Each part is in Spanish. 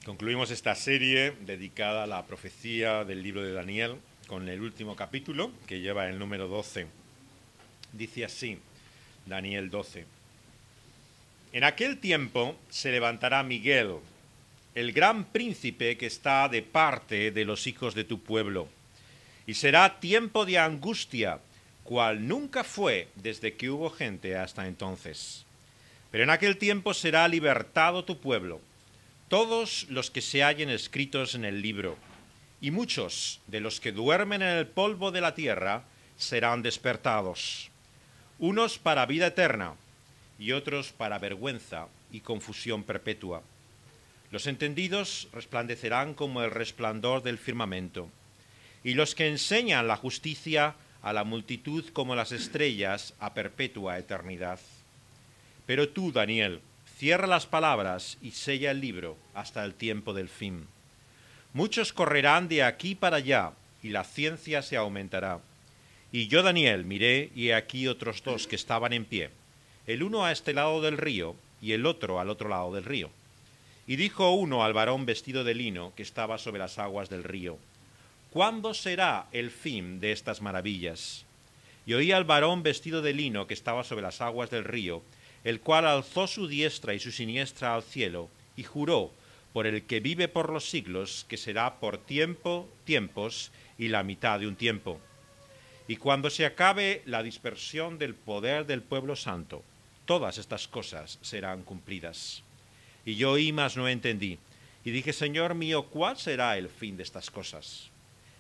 Concluimos esta serie dedicada a la profecía del libro de Daniel con el último capítulo, que lleva el número 12. Dice así, Daniel 12. En aquel tiempo se levantará Miguel, el gran príncipe que está de parte de los hijos de tu pueblo, y será tiempo de angustia, cual nunca fue desde que hubo gente hasta entonces. Pero en aquel tiempo será libertado tu pueblo, todos los que se hallen escritos en el libro, y muchos de los que duermen en el polvo de la tierra serán despertados, unos para vida eterna y otros para vergüenza y confusión perpetua. Los entendidos resplandecerán como el resplandor del firmamento, y los que enseñan la justicia a la multitud como las estrellas a perpetua eternidad. Pero tú, Daniel, cierra las palabras y sella el libro hasta el tiempo del fin. Muchos correrán de aquí para allá, y la ciencia se aumentará. Y yo, Daniel, miré, y he aquí otros dos que estaban en pie, el uno a este lado del río, y el otro al otro lado del río. Y dijo uno al varón vestido de lino que estaba sobre las aguas del río: ¿Cuándo será el fin de estas maravillas? Y oí al varón vestido de lino que estaba sobre las aguas del río, el cual alzó su diestra y su siniestra al cielo, y juró por el que vive por los siglos, que será por tiempos y la mitad de un tiempo. Y cuando se acabe la dispersión del poder del pueblo santo, todas estas cosas serán cumplidas. Y yo oí, mas no entendí, y dije: Señor mío, ¿cuál será el fin de estas cosas?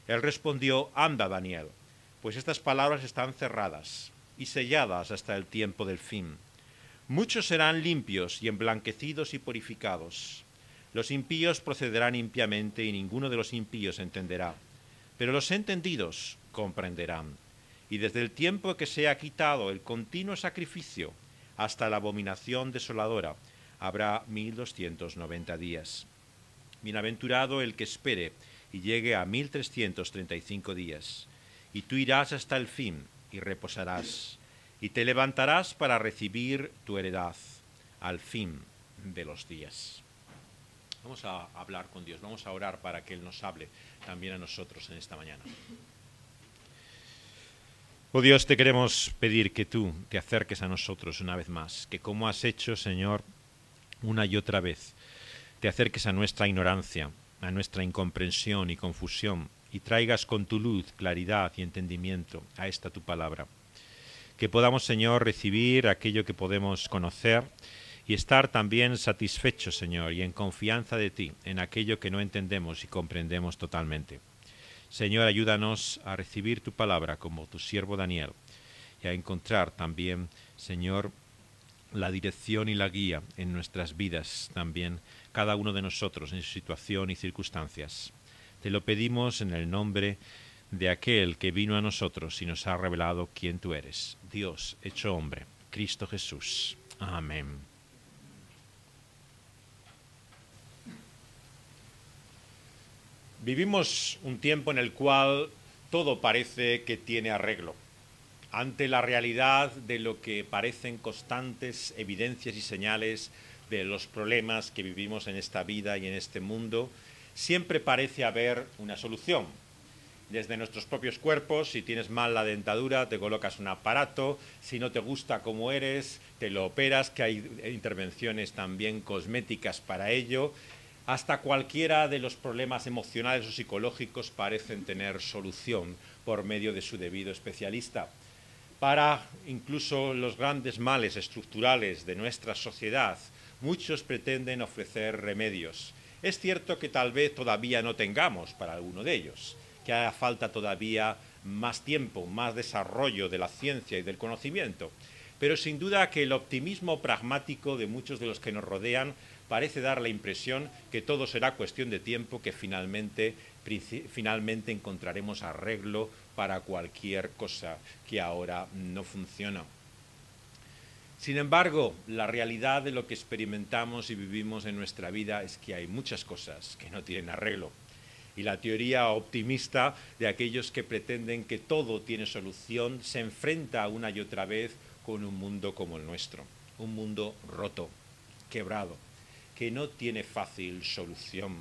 Él respondió: Anda, Daniel, pues estas palabras están cerradas y selladas hasta el tiempo del fin. Muchos serán limpios y emblanquecidos y purificados. Los impíos procederán impíamente, y ninguno de los impíos entenderá. Pero los entendidos comprenderán. Y desde el tiempo que se ha quitado el continuo sacrificio hasta la abominación desoladora, habrá 1290 días. Bienaventurado el que espere y llegue a 1335 días. Y tú irás hasta el fin y reposarás, y te levantarás para recibir tu heredad al fin de los días. Vamos a hablar con Dios, vamos a orar para que Él nos hable también a nosotros en esta mañana. Oh Dios, te queremos pedir que tú te acerques a nosotros una vez más, que como has hecho, Señor, una y otra vez, te acerques a nuestra ignorancia, a nuestra incomprensión y confusión, y traigas con tu luz claridad y entendimiento a esta tu palabra. Que podamos, Señor, recibir aquello que podemos conocer y estar también satisfechos, Señor, y en confianza de ti, en aquello que no entendemos y comprendemos totalmente. Señor, ayúdanos a recibir tu palabra como tu siervo Daniel, y a encontrar también, Señor, la dirección y la guía en nuestras vidas también, cada uno de nosotros en su situación y circunstancias. Te lo pedimos en el nombre de aquel que vino a nosotros y nos ha revelado quién tú eres, Dios hecho hombre, Cristo Jesús. Amén. Vivimos un tiempo en el cual todo parece que tiene arreglo. Ante la realidad de lo que parecen constantes evidencias y señales de los problemas que vivimos en esta vida y en este mundo, siempre parece haber una solución. Desde nuestros propios cuerpos, si tienes mal la dentadura, te colocas un aparato, si no te gusta cómo eres, te lo operas, que hay intervenciones también cosméticas para ello. Hasta cualquiera de los problemas emocionales o psicológicos parecen tener solución por medio de su debido especialista. Para incluso los grandes males estructurales de nuestra sociedad, muchos pretenden ofrecer remedios. Es cierto que tal vez todavía no tengamos para alguno de ellos, que haga falta todavía más tiempo, más desarrollo de la ciencia y del conocimiento, pero sin duda que el optimismo pragmático de muchos de los que nos rodean parece dar la impresión que todo será cuestión de tiempo, que finalmente encontraremos arreglo para cualquier cosa que ahora no funciona. Sin embargo, la realidad de lo que experimentamos y vivimos en nuestra vida es que hay muchas cosas que no tienen arreglo. Y la teoría optimista de aquellos que pretenden que todo tiene solución se enfrenta una y otra vez con un mundo como el nuestro, un mundo roto, quebrado, que no tiene fácil solución.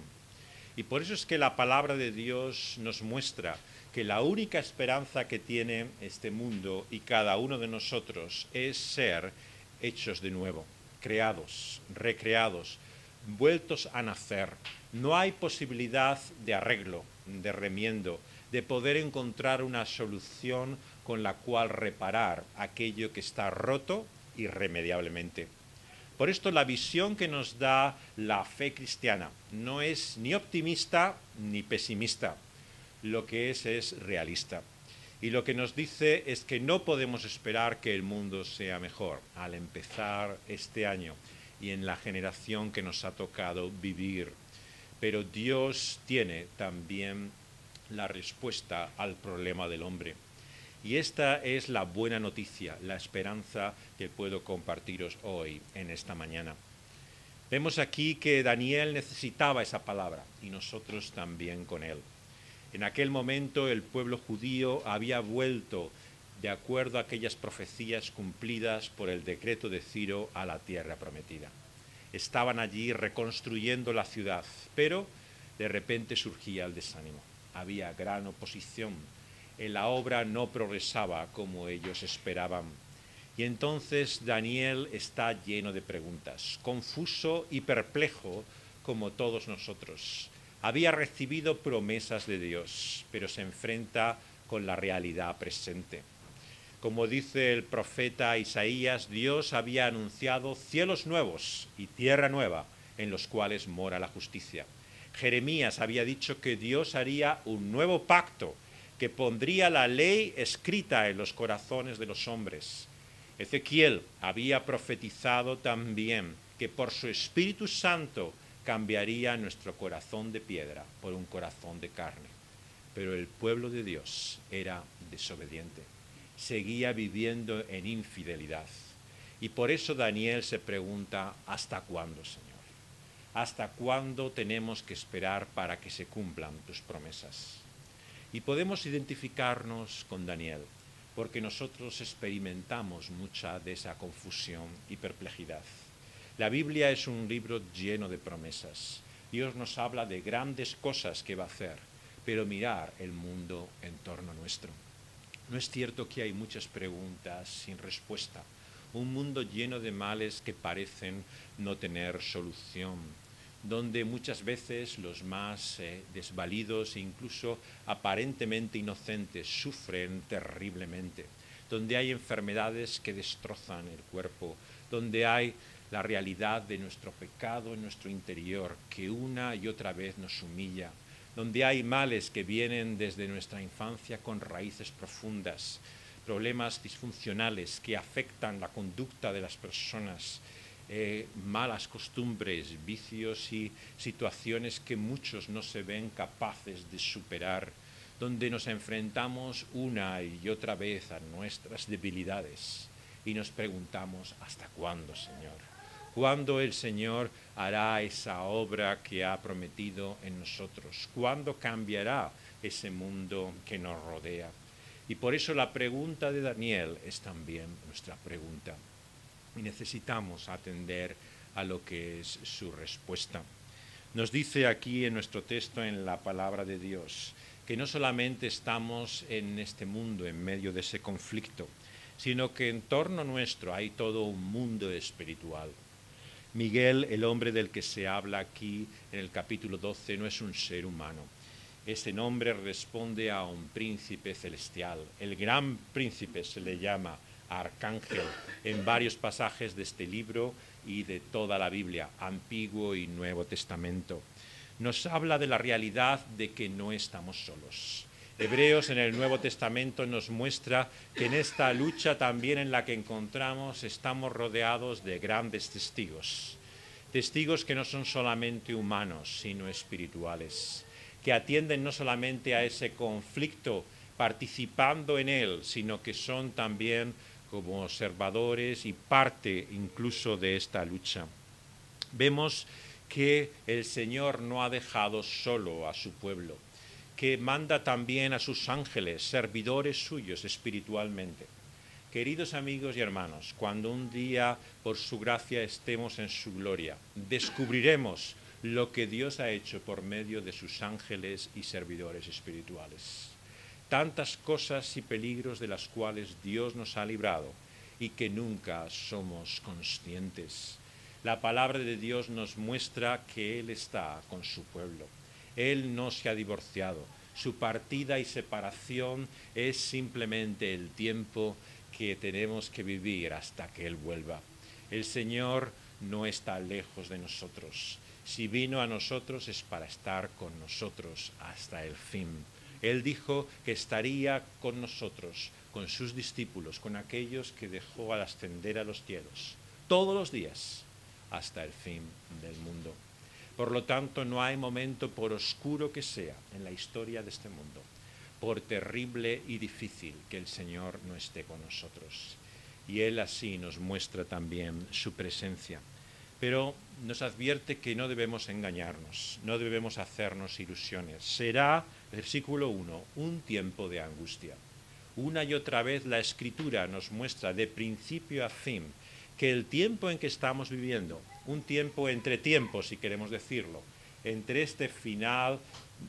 Y por eso es que la palabra de Dios nos muestra que la única esperanza que tiene este mundo y cada uno de nosotros es ser hechos de nuevo, creados, recreados, vueltos a nacer. No hay posibilidad de arreglo, de remiendo, de poder encontrar una solución con la cual reparar aquello que está roto irremediablemente. Por esto la visión que nos da la fe cristiana no es ni optimista ni pesimista, lo que es realista. Y lo que nos dice es que no podemos esperar que el mundo sea mejor al empezar este año y en la generación que nos ha tocado vivir. Pero Dios tiene también la respuesta al problema del hombre. Y esta es la buena noticia, la esperanza que puedo compartiros hoy, en esta mañana. Vemos aquí que Daniel necesitaba esa palabra y nosotros también con él. En aquel momento el pueblo judío había vuelto, de acuerdo a aquellas profecías cumplidas por el decreto de Ciro, a la tierra prometida. Estaban allí reconstruyendo la ciudad, pero de repente surgía el desánimo. Había gran oposición. La obra no progresaba como ellos esperaban. Y entonces Daniel está lleno de preguntas, confuso y perplejo como todos nosotros. Había recibido promesas de Dios, pero se enfrenta con la realidad presente. Como dice el profeta Isaías, Dios había anunciado cielos nuevos y tierra nueva en los cuales mora la justicia. Jeremías había dicho que Dios haría un nuevo pacto, que pondría la ley escrita en los corazones de los hombres. Ezequiel había profetizado también que por su Espíritu Santo cambiaría nuestro corazón de piedra por un corazón de carne. Pero el pueblo de Dios era desobediente, seguía viviendo en infidelidad. Y por eso Daniel se pregunta, ¿hasta cuándo, Señor? ¿Hasta cuándo tenemos que esperar para que se cumplan tus promesas? Y podemos identificarnos con Daniel, porque nosotros experimentamos mucha de esa confusión y perplejidad. La Biblia es un libro lleno de promesas. Dios nos habla de grandes cosas que va a hacer, pero mirar el mundo en torno nuestro. ¿No es cierto que hay muchas preguntas sin respuesta? Un mundo lleno de males que parecen no tener solución, donde muchas veces los más desvalidos e incluso aparentemente inocentes sufren terriblemente, donde hay enfermedades que destrozan el cuerpo, donde hay la realidad de nuestro pecado en nuestro interior que una y otra vez nos humilla, donde hay males que vienen desde nuestra infancia con raíces profundas, problemas disfuncionales que afectan la conducta de las personas, malas costumbres, vicios y situaciones que muchos no se ven capaces de superar, donde nos enfrentamos una y otra vez a nuestras debilidades y nos preguntamos, ¿hasta cuándo, Señor? ¿Cuándo el Señor hará esa obra que ha prometido en nosotros? ¿Cuándo cambiará ese mundo que nos rodea? Y por eso la pregunta de Daniel es también nuestra pregunta. Y necesitamos atender a lo que es su respuesta. Nos dice aquí en nuestro texto, en la palabra de Dios, que no solamente estamos en este mundo, en medio de ese conflicto, sino que en torno nuestro hay todo un mundo espiritual. Miguel, el hombre del que se habla aquí en el capítulo 12, no es un ser humano. Ese nombre responde a un príncipe celestial. El gran príncipe se le llama arcángel en varios pasajes de este libro y de toda la Biblia, Antiguo y Nuevo Testamento. Nos habla de la realidad de que no estamos solos. Hebreos en el Nuevo Testamento nos muestra que en esta lucha también en la que encontramos estamos rodeados de grandes testigos. Testigos que no son solamente humanos, sino espirituales, que atienden no solamente a ese conflicto participando en él, sino que son también como observadores y parte incluso de esta lucha. Vemos que el Señor no ha dejado solo a su pueblo, que manda también a sus ángeles, servidores suyos espiritualmente. Queridos amigos y hermanos, cuando un día, por su gracia, estemos en su gloria, descubriremos lo que Dios ha hecho por medio de sus ángeles y servidores espirituales. Tantas cosas y peligros de las cuales Dios nos ha librado y que nunca somos conscientes. La palabra de Dios nos muestra que Él está con su pueblo. Él no se ha divorciado. Su partida y separación es simplemente el tiempo que tenemos que vivir hasta que Él vuelva. El Señor no está lejos de nosotros. Si vino a nosotros es para estar con nosotros hasta el fin. Él dijo que estaría con nosotros, con sus discípulos, con aquellos que dejó al ascender a los cielos, todos los días, hasta el fin del mundo. Por lo tanto, no hay momento, por oscuro que sea en la historia de este mundo, por terrible y difícil, que el Señor no esté con nosotros. Y Él así nos muestra también su presencia. Pero nos advierte que no debemos engañarnos, no debemos hacernos ilusiones. Será, versículo 1, un tiempo de angustia. Una y otra vez la Escritura nos muestra de principio a fin que el tiempo en que estamos viviendo, un tiempo entre tiempos, si queremos decirlo, entre este final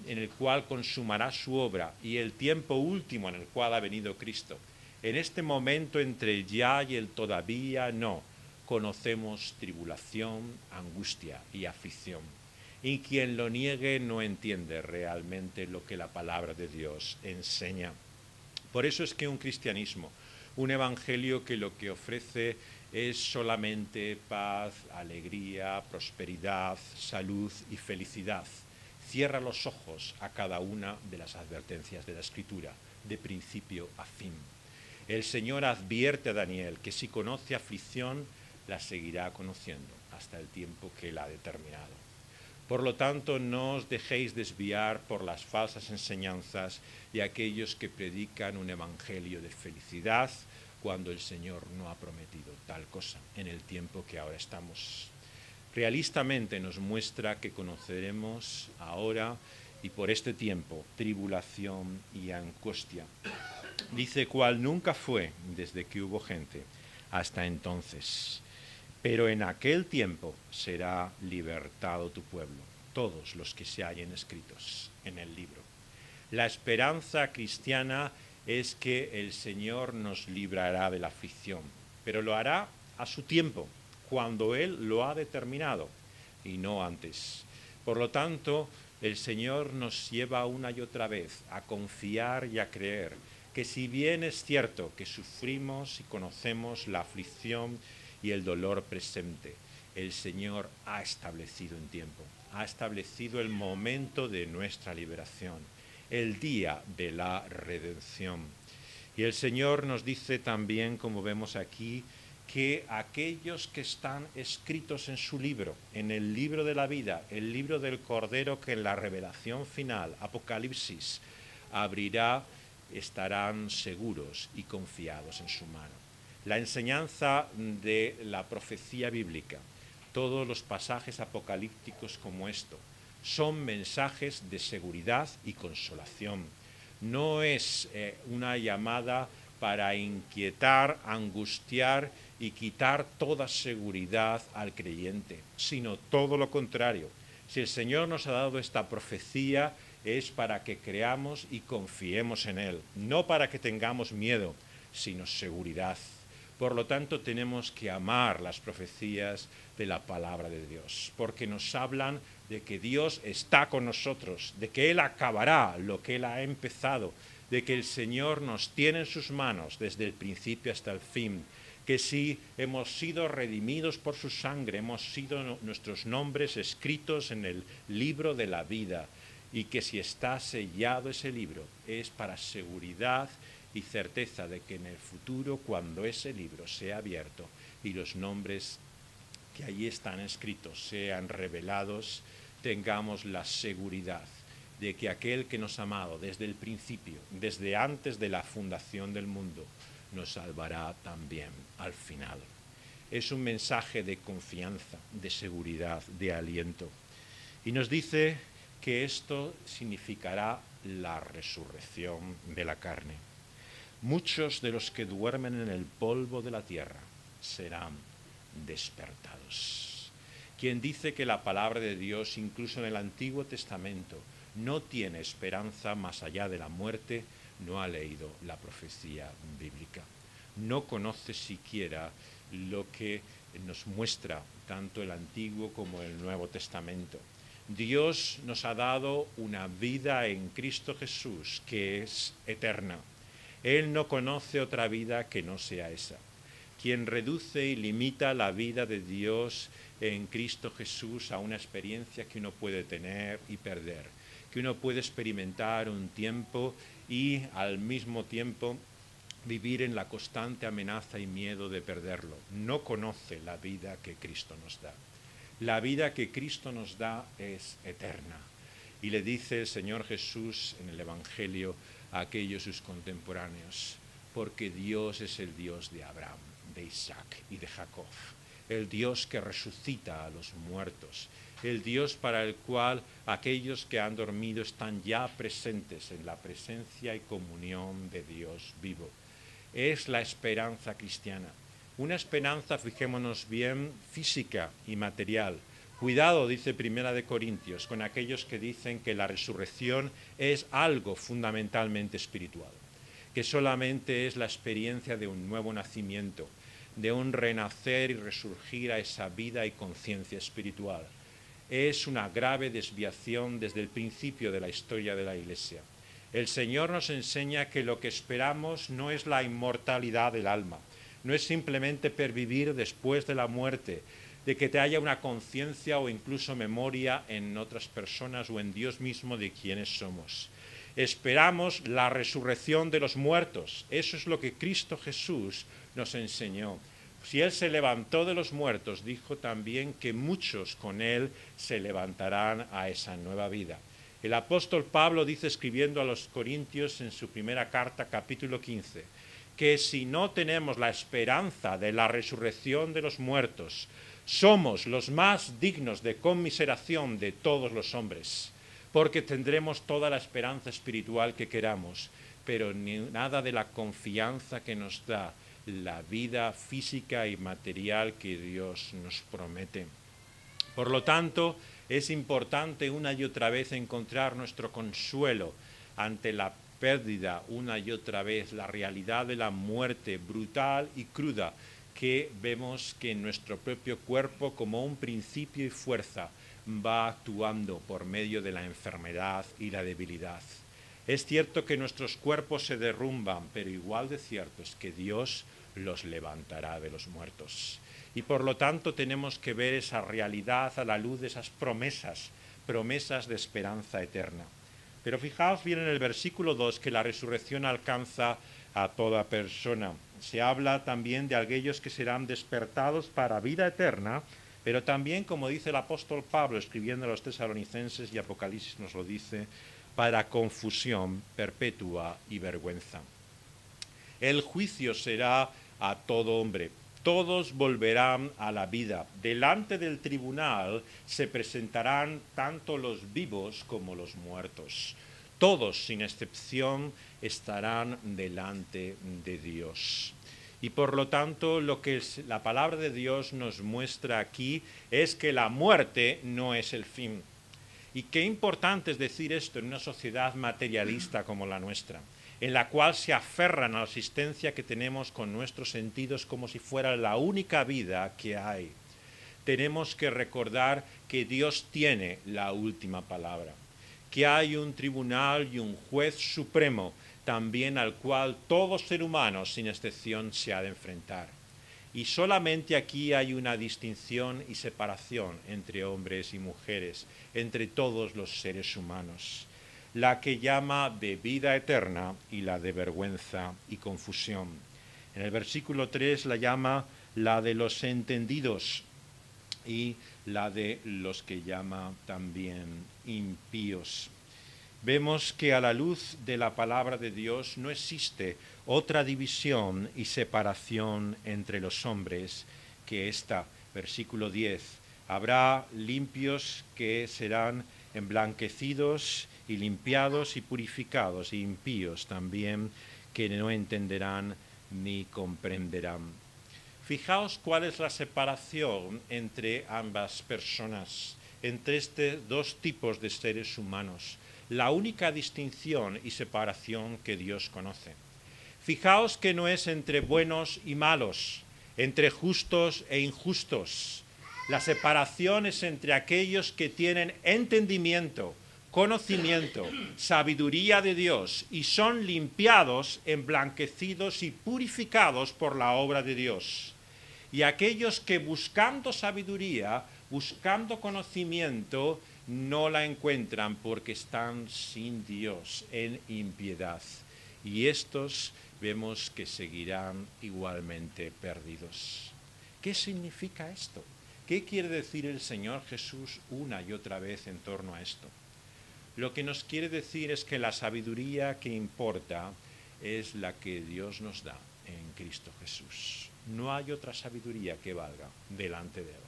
en el cual consumará su obra y el tiempo último en el cual ha venido Cristo, en este momento entre el ya y el todavía no, conocemos tribulación, angustia y aflicción. Y quien lo niegue no entiende realmente lo que la palabra de Dios enseña. Por eso es que un cristianismo, un evangelio que lo que ofrece es solamente paz, alegría, prosperidad, salud y felicidad, cierra los ojos a cada una de las advertencias de la Escritura, de principio a fin. El Señor advierte a Daniel que si conoce aflicción, la seguirá conociendo hasta el tiempo que Él ha determinado. Por lo tanto, no os dejéis desviar por las falsas enseñanzas de aquellos que predican un evangelio de felicidad cuando el Señor no ha prometido tal cosa en el tiempo que ahora estamos. Realistamente nos muestra que conoceremos ahora y por este tiempo tribulación y angustia. Dice, cual nunca fue desde que hubo gente hasta entonces. Pero en aquel tiempo será libertado tu pueblo, todos los que se hallen escritos en el libro. La esperanza cristiana es que el Señor nos librará de la aflicción, pero lo hará a su tiempo, cuando Él lo ha determinado, y no antes. Por lo tanto, el Señor nos lleva una y otra vez a confiar y a creer que si bien es cierto que sufrimos y conocemos la aflicción y el dolor presente, el Señor ha establecido un tiempo, ha establecido el momento de nuestra liberación, el día de la redención. Y el Señor nos dice también, como vemos aquí, que aquellos que están escritos en su libro, en el libro de la vida, el libro del Cordero que en la revelación final, Apocalipsis, abrirá, estarán seguros y confiados en su mano. La enseñanza de la profecía bíblica, todos los pasajes apocalípticos como esto, son mensajes de seguridad y consolación. No es una llamada para inquietar, angustiar y quitar toda seguridad al creyente, sino todo lo contrario. Si el Señor nos ha dado esta profecía es para que creamos y confiemos en Él, no para que tengamos miedo, sino seguridad. Por lo tanto, tenemos que amar las profecías de la palabra de Dios, porque nos hablan de que Dios está con nosotros, de que Él acabará lo que Él ha empezado, de que el Señor nos tiene en sus manos desde el principio hasta el fin, que si hemos sido redimidos por su sangre, hemos sido nuestros nombres escritos en el libro de la vida, y que si está sellado ese libro es para seguridad y certeza de que en el futuro, cuando ese libro sea abierto y los nombres que allí están escritos sean revelados, tengamos la seguridad de que aquel que nos ha amado desde el principio, desde antes de la fundación del mundo, nos salvará también al final. Es un mensaje de confianza, de seguridad, de aliento. Y nos dice que esto significará la resurrección de la carne. muchos de los que duermen en el polvo de la tierra serán despertados. Quien dice que la palabra de Dios, incluso en el Antiguo Testamento, no tiene esperanza más allá de la muerte, no ha leído la profecía bíblica. No conoce siquiera lo que nos muestra tanto el Antiguo como el Nuevo Testamento. Dios nos ha dado una vida en Cristo Jesús que es eterna. Él no conoce otra vida que no sea esa. Quien reduce y limita la vida de Dios en Cristo Jesús a una experiencia que uno puede tener y perder, que uno puede experimentar un tiempo y al mismo tiempo vivir en la constante amenaza y miedo de perderlo. No conoce la vida que Cristo nos da. La vida que Cristo nos da es eterna. Y le dice el Señor Jesús en el Evangelio a aquellos sus contemporáneos, porque Dios es el Dios de Abraham, de Isaac y de Jacob, el Dios que resucita a los muertos, el Dios para el cual aquellos que han dormido están ya presentes en la presencia y comunión de Dios vivo. Es la esperanza cristiana, una esperanza, fijémonos bien, física y material. Cuidado, dice Primera de Corintios, con aquellos que dicen que la resurrección es algo fundamentalmente espiritual, que solamente es la experiencia de un nuevo nacimiento, de un renacer y resurgir a esa vida y conciencia espiritual. Es una grave desviación desde el principio de la historia de la Iglesia. El Señor nos enseña que lo que esperamos no es la inmortalidad del alma, no es simplemente pervivir después de la muerte, de que te haya una conciencia o incluso memoria en otras personas o en Dios mismo de quiénes somos. Esperamos la resurrección de los muertos. Eso es lo que Cristo Jesús nos enseñó. Si Él se levantó de los muertos, dijo también que muchos con Él se levantarán a esa nueva vida. El apóstol Pablo dice, escribiendo a los Corintios en su primera carta, capítulo 15, que si no tenemos la esperanza de la resurrección de los muertos, somos los más dignos de conmiseración de todos los hombres, porque tendremos toda la esperanza espiritual que queramos, pero nada de la confianza que nos da la vida física y material que Dios nos promete. Por lo tanto, es importante una y otra vez encontrar nuestro consuelo ante la pérdida, una y otra vez, la realidad de la muerte brutal y cruda que vemos que en nuestro propio cuerpo, como un principio y fuerza, va actuando por medio de la enfermedad y la debilidad. Es cierto que nuestros cuerpos se derrumban, pero igual de cierto es que Dios los levantará de los muertos. Y por lo tanto tenemos que ver esa realidad a la luz de esas promesas de esperanza eterna. Pero fijaos bien en el versículo 2 que la resurrección alcanza a toda persona. Se habla también de aquellos que serán despertados para vida eterna, pero también, como dice el apóstol Pablo escribiendo a los tesalonicenses, y Apocalipsis nos lo dice, para confusión perpetua y vergüenza. El juicio será a todo hombre. Todos volverán a la vida. Delante del tribunal se presentarán tanto los vivos como los muertos. Todos, sin excepción, estarán delante de Dios. Y por lo tanto, lo que la palabra de Dios nos muestra aquí es que la muerte no es el fin. Y qué importante es decir esto en una sociedad materialista como la nuestra, en la cual se aferran a la existencia que tenemos con nuestros sentidos como si fuera la única vida que hay. Tenemos que recordar que Dios tiene la última palabra, que hay un tribunal y un juez supremo también al cual todo ser humano, sin excepción, se ha de enfrentar. Y solamente aquí hay una distinción y separación entre hombres y mujeres, entre todos los seres humanos, la que llama de vida eterna y la de vergüenza y confusión. En el versículo 3 la llama la de los entendidos y la de los que llama también impíos. Vemos que a la luz de la palabra de Dios no existe otra división y separación entre los hombres que esta. Versículo 10. Habrá limpios que serán emblanquecidos y limpiados y purificados, y impíos también que no entenderán ni comprenderán. Fijaos cuál es la separación entre ambas personas, entre estos dos tipos de seres humanos, la única distinción y separación que Dios conoce. Fijaos que no es entre buenos y malos, entre justos e injustos. La separación es entre aquellos que tienen entendimiento, conocimiento, sabiduría de Dios y son limpiados, emblanquecidos y purificados por la obra de Dios. Y aquellos que buscando sabiduría, buscando conocimiento, no la encuentran porque están sin Dios, en impiedad. Y estos vemos que seguirán igualmente perdidos. ¿Qué significa esto? ¿Qué quiere decir el Señor Jesús una y otra vez en torno a esto? Lo que nos quiere decir es que la sabiduría que importa es la que Dios nos da en Cristo Jesús. No hay otra sabiduría que valga delante de Él.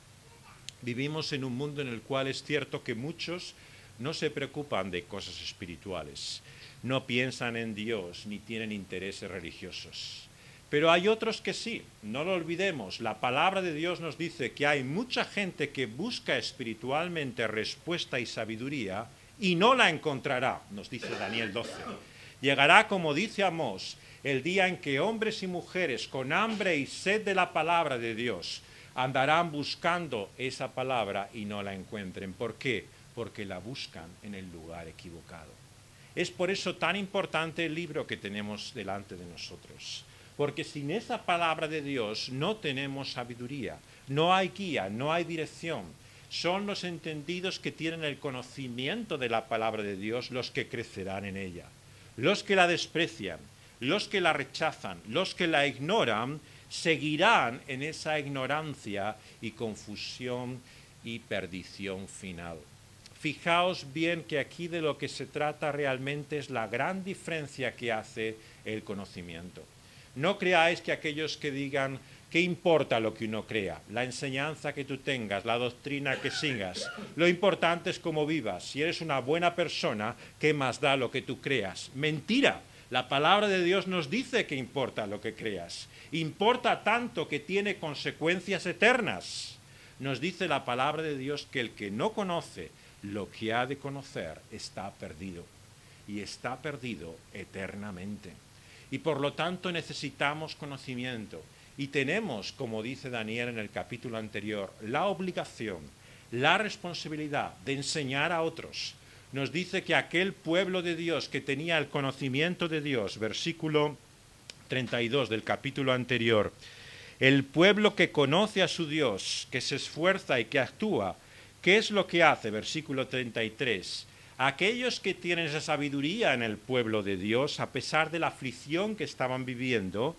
Vivimos en un mundo en el cual es cierto que muchos no se preocupan de cosas espirituales, no piensan en Dios ni tienen intereses religiosos. Pero hay otros que sí, no lo olvidemos. La palabra de Dios nos dice que hay mucha gente que busca espiritualmente respuesta y sabiduría y no la encontrará, nos dice Daniel 12. Llegará, como dice Amós, el día en que hombres y mujeres con hambre y sed de la palabra de Dios andarán buscando esa palabra y no la encuentren. ¿Por qué? Porque la buscan en el lugar equivocado. Es por eso tan importante el libro que tenemos delante de nosotros. Porque sin esa palabra de Dios no tenemos sabiduría, no hay guía, no hay dirección. Son los entendidos que tienen el conocimiento de la palabra de Dios los que crecerán en ella. Los que la desprecian, los que la rechazan, los que la ignoran, seguirán en esa ignorancia y confusión y perdición final. Fijaos bien que aquí de lo que se trata realmente es la gran diferencia que hace el conocimiento. No creáis que aquellos que digan, ¿qué importa lo que uno crea? La enseñanza que tú tengas, la doctrina que sigas. Lo importante es cómo vivas. Si eres una buena persona, ¿qué más da lo que tú creas? Mentira. La palabra de Dios nos dice que importa lo que creas. Importa tanto que tiene consecuencias eternas. Nos dice la palabra de Dios que el que no conoce lo que ha de conocer está perdido. Y está perdido eternamente. Y por lo tanto necesitamos conocimiento. Y tenemos, como dice Daniel en el capítulo anterior, la obligación, la responsabilidad de enseñar a otros. Nos dice que aquel pueblo de Dios que tenía el conocimiento de Dios, versículo 32 del capítulo anterior, el pueblo que conoce a su Dios, que se esfuerza y que actúa, ¿qué es lo que hace? Versículo 33. Aquellos que tienen esa sabiduría en el pueblo de Dios, a pesar de la aflicción que estaban viviendo,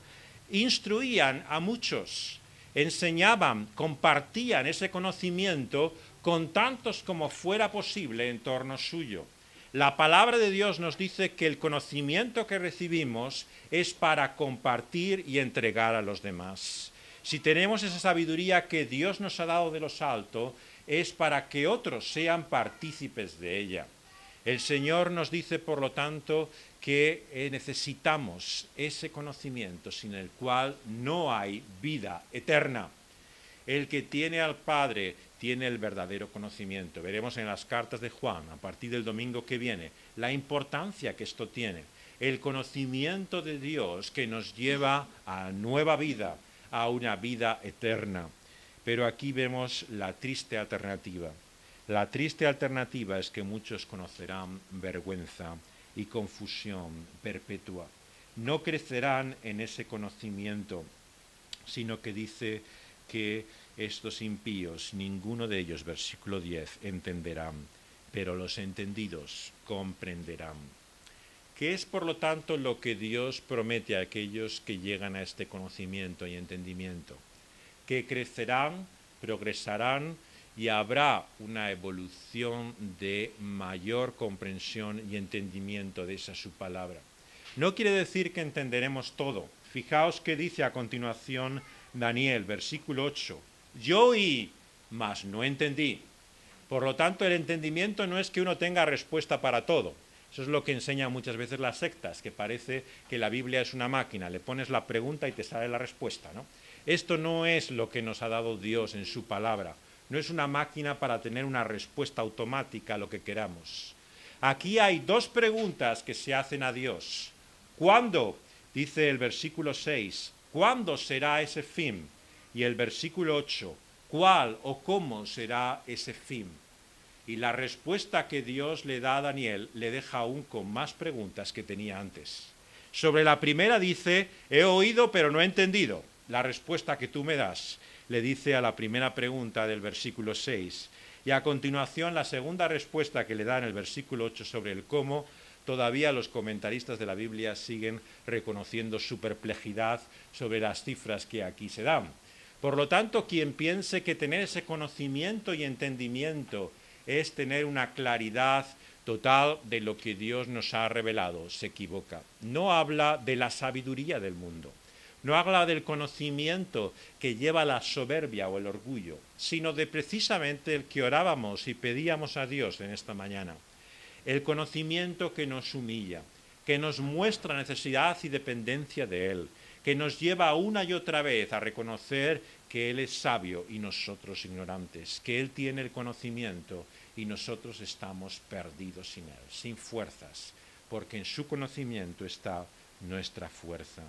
instruían a muchos, enseñaban, compartían ese conocimiento con tantos como fuera posible en torno suyo. La palabra de Dios nos dice que el conocimiento que recibimos es para compartir y entregar a los demás. Si tenemos esa sabiduría que Dios nos ha dado de los altos, es para que otros sean partícipes de ella. El Señor nos dice, por lo tanto, que necesitamos ese conocimiento sin el cual no hay vida eterna. El que tiene al Padre tiene el verdadero conocimiento. Veremos en las cartas de Juan, a partir del domingo que viene, la importancia que esto tiene. El conocimiento de Dios que nos lleva a nueva vida, a una vida eterna. Pero aquí vemos la triste alternativa. La triste alternativa es que muchos conocerán vergüenza y confusión perpetua. No crecerán en ese conocimiento, sino que dice que estos impíos, ninguno de ellos, versículo 10, entenderán, pero los entendidos comprenderán. ¿Qué es, por lo tanto, lo que Dios promete a aquellos que llegan a este conocimiento y entendimiento? Que crecerán, progresarán y habrá una evolución de mayor comprensión y entendimiento de esa su palabra. No quiere decir que entenderemos todo. Fijaos que dice a continuación Daniel, versículo 8. Yo oí, mas no entendí. Por lo tanto, el entendimiento no es que uno tenga respuesta para todo. Eso es lo que enseñan muchas veces las sectas, que parece que la Biblia es una máquina, le pones la pregunta y te sale la respuesta, ¿no? Esto no es lo que nos ha dado Dios en su palabra, no es una máquina para tener una respuesta automática a lo que queramos. Aquí hay dos preguntas que se hacen a Dios. ¿Cuándo? Dice el versículo 6, ¿cuándo será ese fin? Y el versículo 8, ¿cuál o cómo será ese fin? Y la respuesta que Dios le da a Daniel le deja aún con más preguntas que tenía antes. Sobre la primera dice, he oído pero no he entendido. La respuesta que tú me das le dice a la primera pregunta del versículo 6. Y a continuación la segunda respuesta que le da en el versículo 8 sobre el cómo, todavía los comentaristas de la Biblia siguen reconociendo su perplejidad sobre las cifras que aquí se dan. Por lo tanto, quien piense que tener ese conocimiento y entendimiento es tener una claridad total de lo que Dios nos ha revelado, se equivoca. No habla de la sabiduría del mundo, no habla del conocimiento que lleva la soberbia o el orgullo, sino de precisamente el que orábamos y pedíamos a Dios en esta mañana. El conocimiento que nos humilla, que nos muestra necesidad y dependencia de Él, que nos lleva una y otra vez a reconocer que Él es sabio y nosotros ignorantes, que Él tiene el conocimiento y nosotros estamos perdidos sin Él, sin fuerzas, porque en su conocimiento está nuestra fuerza.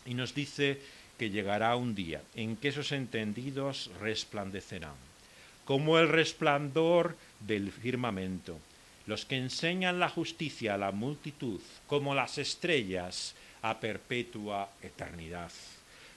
Y nos dice que llegará un día en que esos entendidos resplandecerán, como el resplandor del firmamento, los que enseñan la justicia a la multitud, como las estrellas a perpetua eternidad.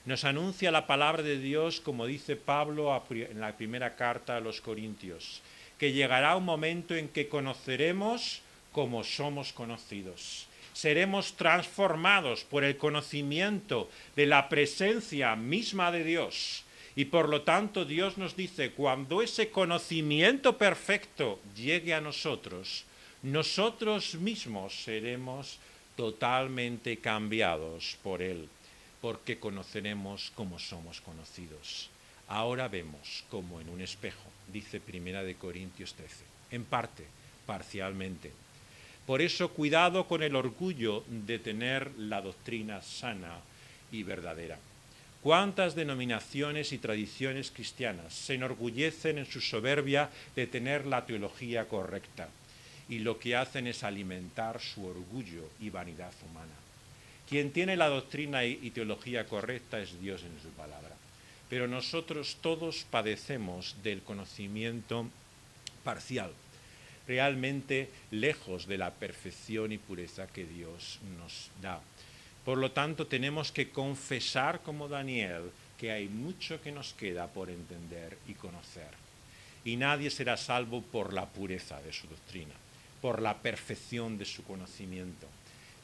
Nos anuncia la palabra de Dios, como dice Pablo en la primera carta a los Corintios, que llegará un momento en que conoceremos como somos conocidos. Seremos transformados por el conocimiento de la presencia misma de Dios. Y por lo tanto Dios nos dice, cuando ese conocimiento perfecto llegue a nosotros, nosotros mismos seremos totalmente cambiados por Él, porque conoceremos como somos conocidos. Ahora vemos como en un espejo, dice 1 Corintios 13, en parte, parcialmente. Por eso cuidado con el orgullo de tener la doctrina sana y verdadera. ¿Cuántas denominaciones y tradiciones cristianas se enorgullecen en su soberbia de tener la teología correcta? Y lo que hacen es alimentar su orgullo y vanidad humana. Quien tiene la doctrina y teología correcta es Dios en su palabra. Pero nosotros todos padecemos del conocimiento parcial, realmente lejos de la perfección y pureza que Dios nos da. Por lo tanto, tenemos que confesar como Daniel que hay mucho que nos queda por entender y conocer. Y nadie será salvo por la pureza de su doctrina, por la perfección de su conocimiento,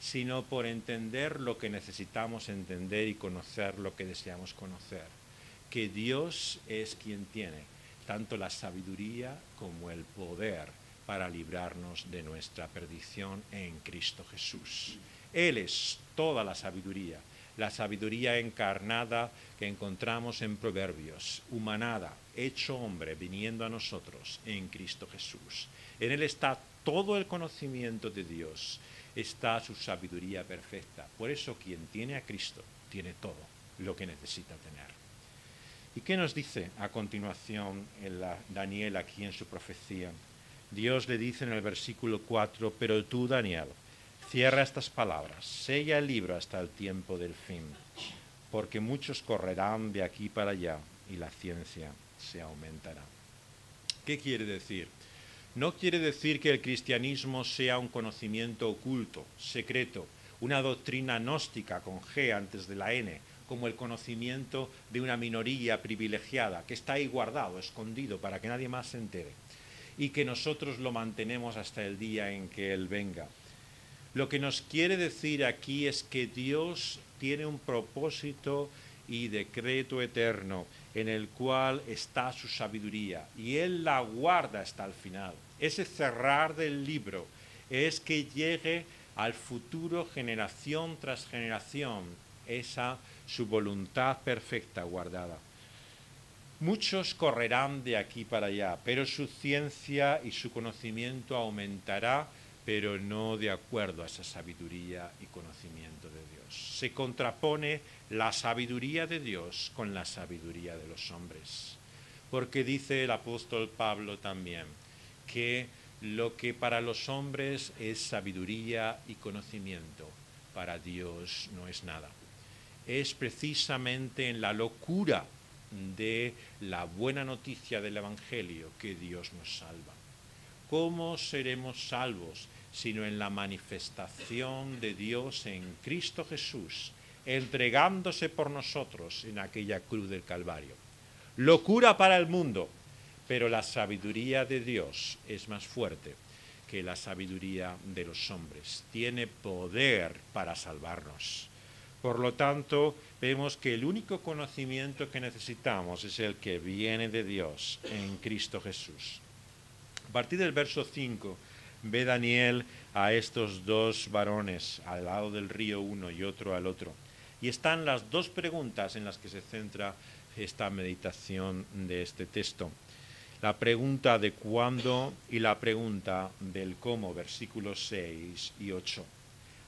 sino por entender lo que necesitamos entender y conocer lo que deseamos conocer. Que Dios es quien tiene tanto la sabiduría como el poder para librarnos de nuestra perdición en Cristo Jesús. Él es toda la sabiduría encarnada que encontramos en Proverbios, humanada, hecho hombre, viniendo a nosotros en Cristo Jesús. En Él está todo el conocimiento de Dios, está su sabiduría perfecta. Por eso quien tiene a Cristo tiene todo lo que necesita tener. ¿Y qué nos dice a continuación Daniel aquí en su profecía? Dios le dice en el versículo 4, pero tú, Daniel, cierra estas palabras, sella el libro hasta el tiempo del fin, porque muchos correrán de aquí para allá y la ciencia se aumentará. ¿Qué quiere decir? No quiere decir que el cristianismo sea un conocimiento oculto, secreto, una doctrina gnóstica con G antes de la N, como el conocimiento de una minoría privilegiada, que está ahí guardado, escondido, para que nadie más se entere, y que nosotros lo mantenemos hasta el día en que Él venga. Lo que nos quiere decir aquí es que Dios tiene un propósito y decreto eterno en el cual está su sabiduría, y Él la guarda hasta el final. Ese cerrar del libro es que llegue al futuro generación tras generación esa su voluntad perfecta guardada. Muchos correrán de aquí para allá, pero su ciencia y su conocimiento aumentará pero no de acuerdo a esa sabiduría y conocimiento de Dios. Se contrapone la sabiduría de Dios con la sabiduría de los hombres. Porque dice el apóstol Pablo también que lo que para los hombres es sabiduría y conocimiento, para Dios no es nada. Es precisamente en la locura de la buena noticia del Evangelio que Dios nos salva. ¿Cómo seremos salvos sino en la manifestación de Dios en Cristo Jesús, entregándose por nosotros en aquella cruz del Calvario? Locura para el mundo, pero la sabiduría de Dios es más fuerte que la sabiduría de los hombres. Tiene poder para salvarnos. Por lo tanto, vemos que el único conocimiento que necesitamos es el que viene de Dios en Cristo Jesús. A partir del verso 5, ve Daniel a estos dos varones, al lado del río uno y otro al otro. Y están las dos preguntas en las que se centra esta meditación de este texto. La pregunta de cuándo y la pregunta del cómo, versículos 6 y 8.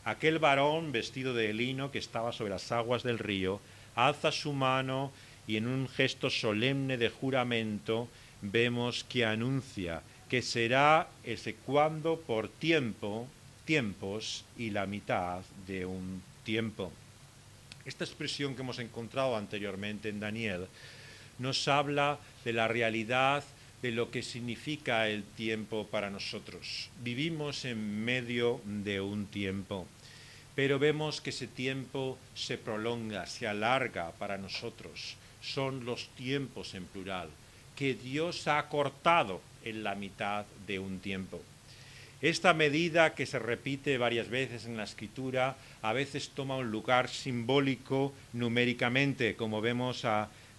Aquel varón vestido de lino que estaba sobre las aguas del río alza su mano y en un gesto solemne de juramento vemos que anuncia que será ese cuándo por tiempos y la mitad de un tiempo. Esta expresión que hemos encontrado anteriormente en Daniel nos habla de la realidad de lo que significa el tiempo para nosotros. Vivimos en medio de un tiempo, pero vemos que ese tiempo se prolonga, se alarga para nosotros. Son los tiempos en plural, que Dios ha cortado en la mitad de un tiempo. Esta medida, que se repite varias veces en la Escritura, a veces toma un lugar simbólico numéricamente, como vemos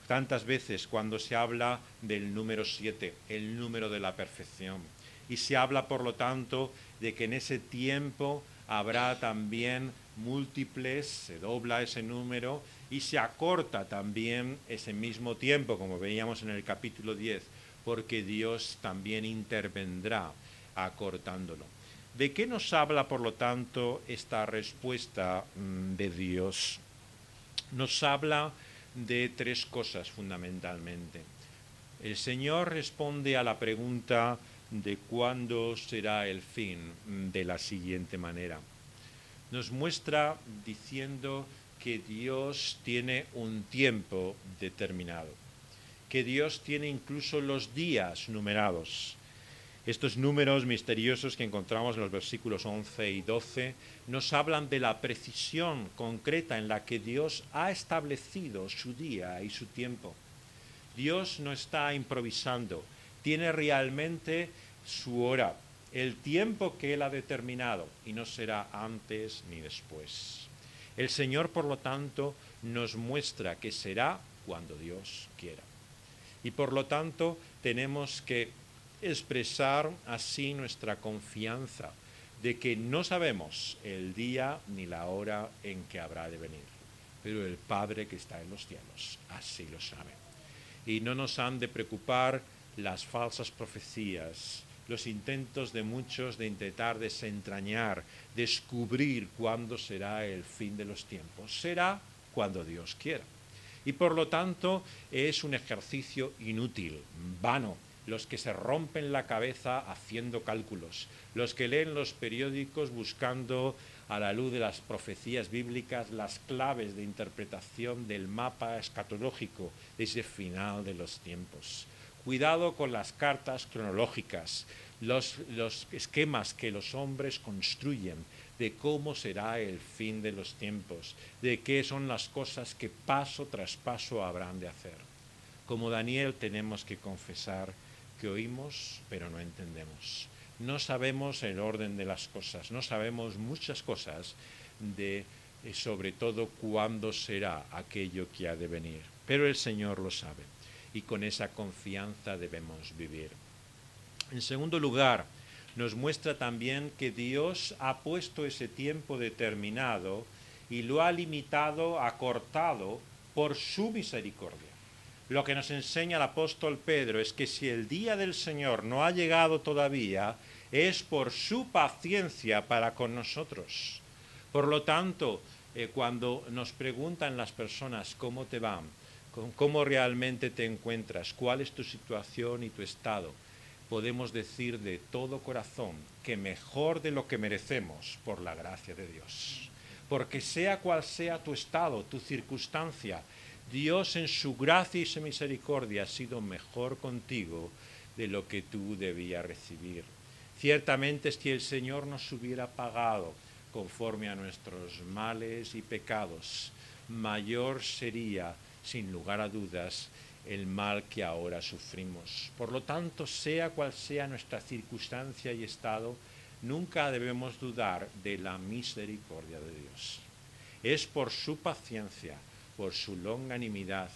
tantas veces cuando se habla del número 7, el número de la perfección. Y se habla, por lo tanto, de que en ese tiempo habrá también múltiples, se dobla ese número y se acorta también ese mismo tiempo, como veíamos en el capítulo 10, porque Dios también intervendrá acortándolo. ¿De qué nos habla, por lo tanto, esta respuesta de Dios? Nos habla de tres cosas fundamentalmente. El Señor responde a la pregunta de cuándo será el fin de la siguiente manera. Nos muestra diciendo que Dios tiene un tiempo determinado, que Dios tiene incluso los días numerados. Estos números misteriosos que encontramos en los versículos 11 y 12 nos hablan de la precisión concreta en la que Dios ha establecido su día y su tiempo. Dios no está improvisando, tiene realmente su hora, el tiempo que Él ha determinado, y no será antes ni después. El Señor, por lo tanto, nos muestra que será cuando Dios quiera. Y por lo tanto, tenemos que expresar así nuestra confianza de que no sabemos el día ni la hora en que habrá de venir, pero el Padre que está en los cielos así lo sabe. Y no nos han de preocupar las falsas profecías, los intentos de muchos de intentar desentrañar, descubrir cuándo será el fin de los tiempos. Será cuando Dios quiera. Y por lo tanto es un ejercicio inútil, vano. Los que se rompen la cabeza haciendo cálculos, los que leen los periódicos buscando a la luz de las profecías bíblicas las claves de interpretación del mapa escatológico de ese final de los tiempos. Cuidado con las cartas cronológicas, los esquemas que los hombres construyen de cómo será el fin de los tiempos, de qué son las cosas que paso tras paso habrán de hacer. Como Daniel tenemos que confesar que oímos pero no entendemos. No sabemos el orden de las cosas, no sabemos muchas cosas de sobre todo cuándo será aquello que ha de venir. Pero el Señor lo sabe y con esa confianza debemos vivir. En segundo lugar, nos muestra también que Dios ha puesto ese tiempo determinado y lo ha limitado, acortado por su misericordia. Lo que nos enseña el apóstol Pedro es que si el día del Señor no ha llegado todavía, es por su paciencia para con nosotros. Por lo tanto, cuando nos preguntan las personas cómo te van, cómo realmente te encuentras, cuál es tu situación y tu estado, podemos decir de todo corazón que mejor de lo que merecemos por la gracia de Dios. Porque sea cual sea tu estado, tu circunstancia, Dios en su gracia y su misericordia ha sido mejor contigo de lo que tú debías recibir. Ciertamente si el Señor nos hubiera pagado conforme a nuestros males y pecados, mayor sería, sin lugar a dudas, el mal que ahora sufrimos. Por lo tanto, sea cual sea nuestra circunstancia y estado, nunca debemos dudar de la misericordia de Dios. Es por su paciencia, por su longanimidad,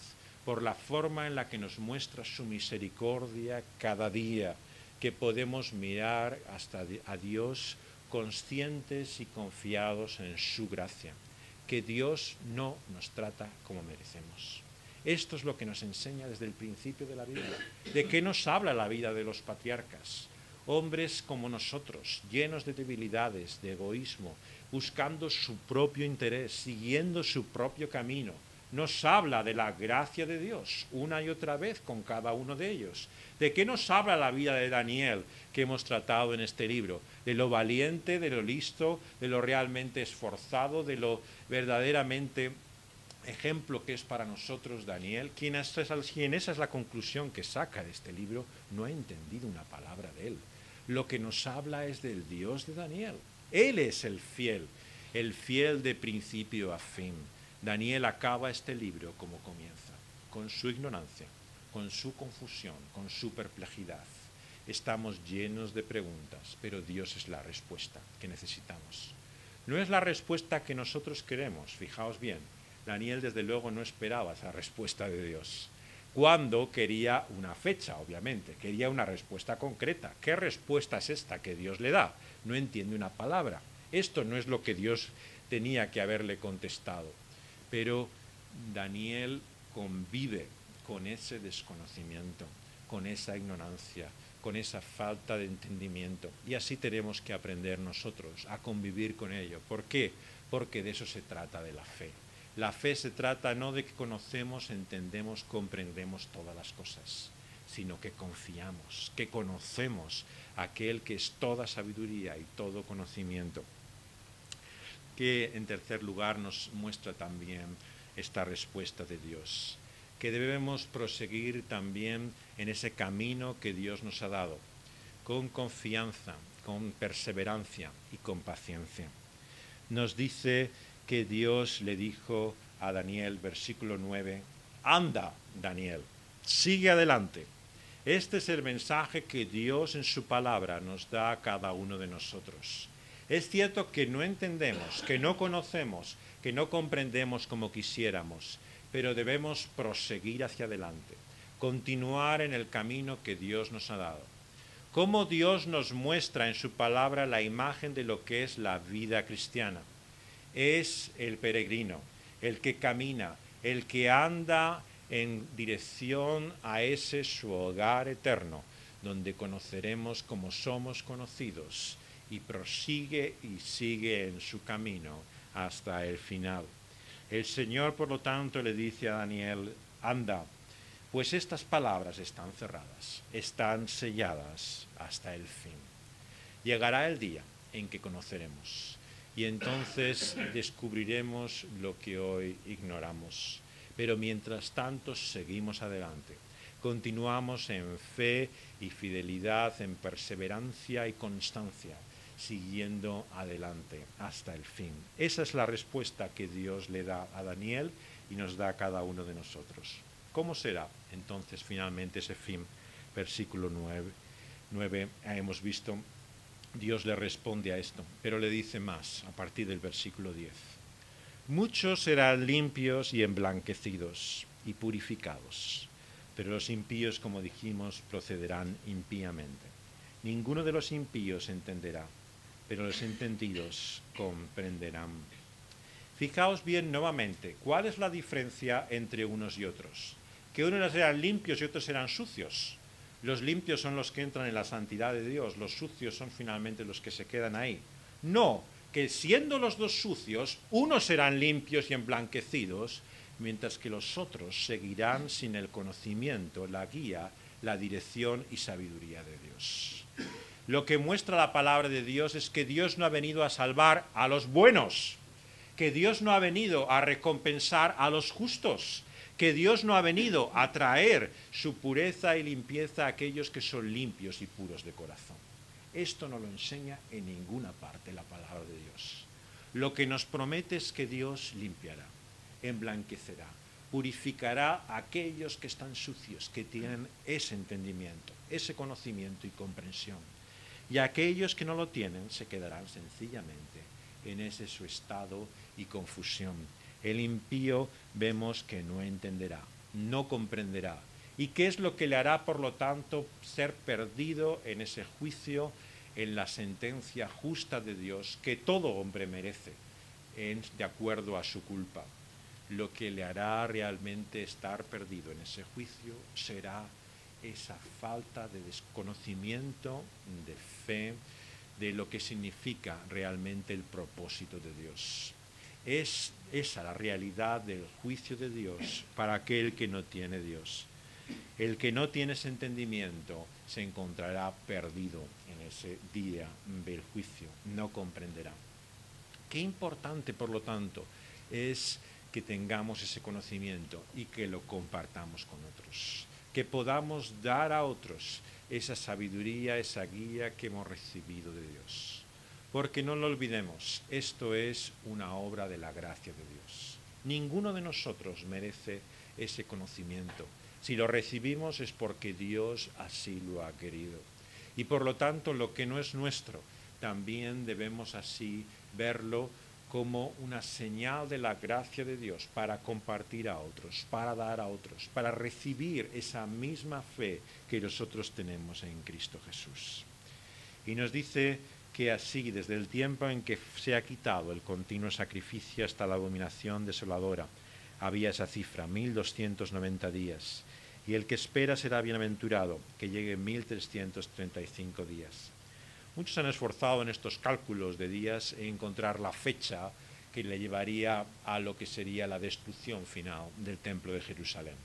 por la forma en la que nos muestra su misericordia cada día, que podemos mirar hasta a Dios conscientes y confiados en su gracia, que Dios no nos trata como merecemos. Esto es lo que nos enseña desde el principio de la Biblia. ¿De qué nos habla la vida de los patriarcas? Hombres como nosotros, llenos de debilidades, de egoísmo, buscando su propio interés, siguiendo su propio camino. Nos habla de la gracia de Dios una y otra vez con cada uno de ellos. ¿De qué nos habla la vida de Daniel que hemos tratado en este libro? De lo valiente, de lo listo, de lo realmente esforzado, de lo verdaderamente ejemplo que es para nosotros Daniel. Quien esa es la conclusión que saca de este libro, no ha entendido una palabra de él. Lo que nos habla es del Dios de Daniel. Él es el fiel de principio a fin. Daniel acaba este libro como comienza, con su ignorancia, con su confusión, con su perplejidad. Estamos llenos de preguntas, pero Dios es la respuesta que necesitamos. No es la respuesta que nosotros queremos, fijaos bien. Daniel desde luego no esperaba esa respuesta de Dios. Cuando quería una fecha, obviamente, quería una respuesta concreta. ¿Qué respuesta es esta que Dios le da? No entiende una palabra. Esto no es lo que Dios tenía que haberle contestado. Pero Daniel convive con ese desconocimiento, con esa ignorancia, con esa falta de entendimiento. Y así tenemos que aprender nosotros a convivir con ello. ¿Por qué? Porque de eso se trata de la fe. La fe se trata no de que conocemos, entendemos, comprendemos todas las cosas, sino que confiamos, que conocemos a aquel que es toda sabiduría y todo conocimiento. Que en tercer lugar nos muestra también esta respuesta de Dios, que debemos proseguir también en ese camino que Dios nos ha dado, con confianza, con perseverancia y con paciencia. Nos dice que Dios le dijo a Daniel, versículo 9, anda, Daniel, sigue adelante. Este es el mensaje que Dios en su palabra nos da a cada uno de nosotros. Es cierto que no entendemos, que no conocemos, que no comprendemos como quisiéramos, pero debemos proseguir hacia adelante, continuar en el camino que Dios nos ha dado. Cómo Dios nos muestra en su palabra la imagen de lo que es la vida cristiana. Es el peregrino, el que camina, el que anda en dirección a ese su hogar eterno, donde conoceremos como somos conocidos, y prosigue y sigue en su camino hasta el final. El Señor, por lo tanto, le dice a Daniel, anda, pues estas palabras están cerradas, están selladas hasta el fin. Llegará el día en que conoceremos y entonces descubriremos lo que hoy ignoramos. Pero mientras tanto seguimos adelante. Continuamos en fe y fidelidad, en perseverancia y constancia, siguiendo adelante hasta el fin. Esa es la respuesta que Dios le da a Daniel y nos da a cada uno de nosotros. ¿Cómo será entonces finalmente ese fin? Versículo 9 hemos visto, Dios le responde a esto, pero le dice más a partir del versículo 10. Muchos serán limpios y emblanquecidos y purificados, pero los impíos, como dijimos, procederán impíamente. Ninguno de los impíos entenderá, pero los entendidos comprenderán. Fijaos bien nuevamente, ¿cuál es la diferencia entre unos y otros? Que unos eran limpios y otros eran sucios. Los limpios son los que entran en la santidad de Dios, los sucios son finalmente los que se quedan ahí. No, que siendo los dos sucios, unos serán limpios y emblanquecidos, mientras que los otros seguirán sin el conocimiento, la guía, la dirección y sabiduría de Dios. Lo que muestra la palabra de Dios es que Dios no ha venido a salvar a los buenos, que Dios no ha venido a recompensar a los justos, que Dios no ha venido a traer su pureza y limpieza a aquellos que son limpios y puros de corazón. Esto no lo enseña en ninguna parte la palabra de Dios. Lo que nos promete es que Dios limpiará, emblanquecerá, purificará a aquellos que están sucios, que tienen ese entendimiento, ese conocimiento y comprensión. Y aquellos que no lo tienen se quedarán sencillamente en ese su estado y confusión. El impío vemos que no entenderá, no comprenderá. ¿Y qué es lo que le hará, por lo tanto, ser perdido en ese juicio, en la sentencia justa de Dios que todo hombre merece, de acuerdo a su culpa? Lo que le hará realmente estar perdido en ese juicio será esa falta de desconocimiento, de fe, de lo que significa realmente el propósito de Dios. Es esa la realidad del juicio de Dios para aquel que no tiene Dios. El que no tiene ese entendimiento se encontrará perdido en ese día del juicio, no comprenderá. Qué importante, por lo tanto, es que tengamos ese conocimiento y que lo compartamos con otros, que podamos dar a otros esa sabiduría, esa guía que hemos recibido de Dios. Porque no lo olvidemos, esto es una obra de la gracia de Dios. Ninguno de nosotros merece ese conocimiento. Si lo recibimos es porque Dios así lo ha querido. Y por lo tanto, lo que no es nuestro, también debemos así verlo como una señal de la gracia de Dios para compartir a otros, para dar a otros, para recibir esa misma fe que nosotros tenemos en Cristo Jesús. Y nos dice que así, desde el tiempo en que se ha quitado el continuo sacrificio hasta la abominación desoladora, había esa cifra, 1290 días, y el que espera será bienaventurado, que llegue 1335 días. Muchos han esforzado en estos cálculos de días en encontrar la fecha que le llevaría a lo que sería la destrucción final del Templo de Jerusalén.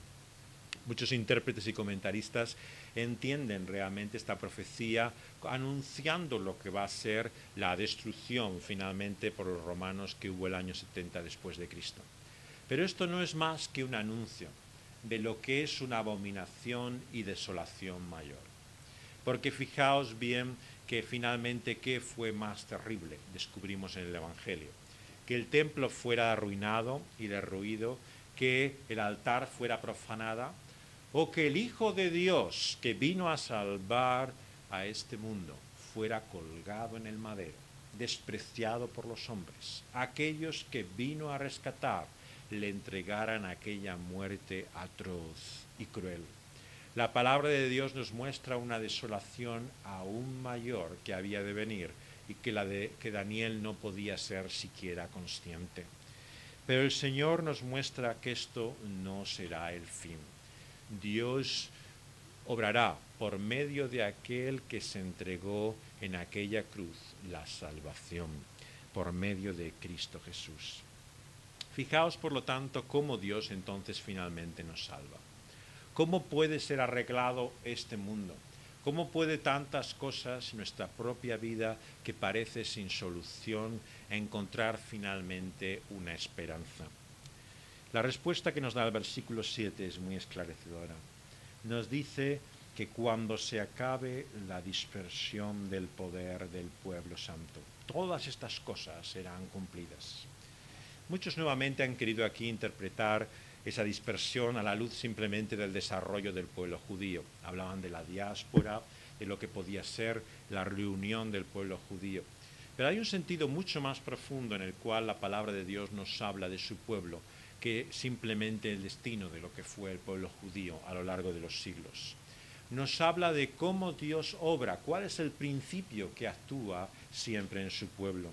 Muchos intérpretes y comentaristas entienden realmente esta profecía anunciando lo que va a ser la destrucción finalmente por los romanos que hubo el año 70 después de Cristo. Pero esto no es más que un anuncio de lo que es una abominación y desolación mayor. Porque fijaos bien que finalmente, ¿qué fue más terrible? Descubrimos en el Evangelio. Que el templo fuera arruinado y derruido, que el altar fuera profanada, o que el Hijo de Dios, que vino a salvar a este mundo, fuera colgado en el madero, despreciado por los hombres. Aquellos que vino a rescatar le entregaran aquella muerte atroz y cruel. La palabra de Dios nos muestra una desolación aún mayor que había de venir y que Daniel no podía ser siquiera consciente. Pero el Señor nos muestra que esto no será el fin. Dios obrará por medio de aquel que se entregó en aquella cruz la salvación, por medio de Cristo Jesús. Fijaos, por lo tanto, cómo Dios entonces finalmente nos salva. ¿Cómo puede ser arreglado este mundo? ¿Cómo puede tantas cosas, nuestra propia vida, que parece sin solución, encontrar finalmente una esperanza? La respuesta que nos da el versículo 7 es muy esclarecedora. Nos dice que cuando se acabe la dispersión del poder del pueblo santo, todas estas cosas serán cumplidas. Muchos nuevamente han querido aquí interpretar esa dispersión a la luz simplemente del desarrollo del pueblo judío. Hablaban de la diáspora, de lo que podía ser la reunión del pueblo judío. Pero hay un sentido mucho más profundo en el cual la palabra de Dios nos habla de su pueblo que simplemente el destino de lo que fue el pueblo judío a lo largo de los siglos. Nos habla de cómo Dios obra, cuál es el principio que actúa siempre en su pueblo.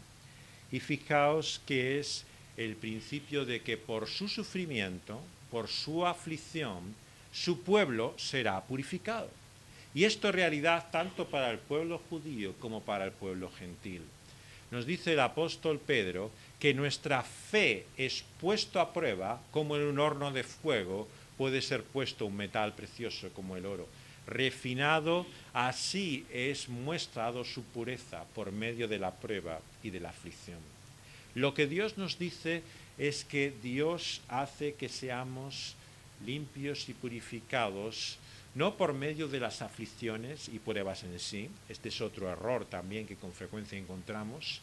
Y fijaos que es el principio de que por su sufrimiento, por su aflicción, su pueblo será purificado. Y esto es realidad tanto para el pueblo judío como para el pueblo gentil. Nos dice el apóstol Pedro que nuestra fe es puesto a prueba como en un horno de fuego puede ser puesto un metal precioso como el oro. Refinado, así es mostrado su pureza por medio de la prueba y de la aflicción. Lo que Dios nos dice es que Dios hace que seamos limpios y purificados, no por medio de las aflicciones y pruebas en sí. Este es otro error también que con frecuencia encontramos.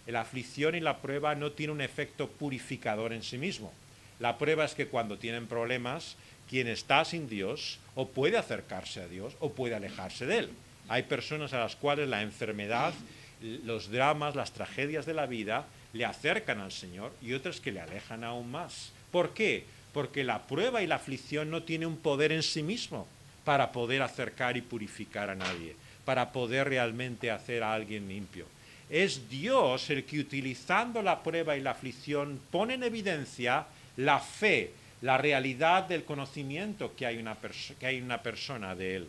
La aflicción y la prueba no tienen un efecto purificador en sí mismo. La prueba es que cuando tienen problemas, quien está sin Dios o puede acercarse a Dios o puede alejarse de Él. Hay personas a las cuales la enfermedad, los dramas, las tragedias de la vida le acercan al Señor y otras que le alejan aún más. ¿Por qué? Porque la prueba y la aflicción no tienen un poder en sí mismo para poder acercar y purificar a nadie, para poder realmente hacer a alguien limpio. Es Dios el que, utilizando la prueba y la aflicción, pone en evidencia la fe, la realidad del conocimiento que hay una persona de Él.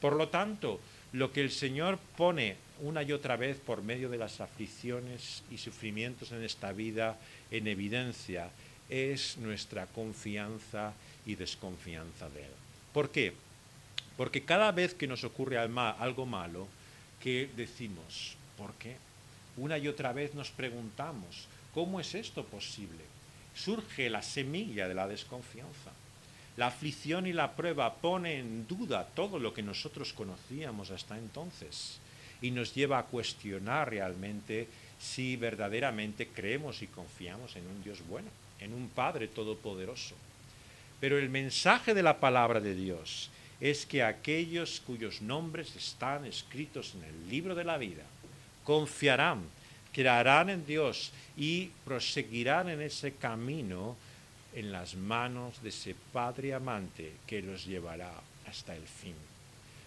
Por lo tanto, lo que el Señor pone una y otra vez por medio de las aflicciones y sufrimientos en esta vida en evidencia es nuestra confianza y desconfianza de Él. ¿Por qué? Porque cada vez que nos ocurre algo malo, ¿qué decimos? ¿Por qué? Una y otra vez nos preguntamos, ¿cómo es esto posible? Surge la semilla de la desconfianza. La aflicción y la prueba ponen en duda todo lo que nosotros conocíamos hasta entonces y nos lleva a cuestionar realmente si verdaderamente creemos y confiamos en un Dios bueno, en un Padre todopoderoso. Pero el mensaje de la palabra de Dios es que aquellos cuyos nombres están escritos en el libro de la vida confiarán, creerán en Dios y proseguirán en ese camino en las manos de ese Padre amante que los llevará hasta el fin.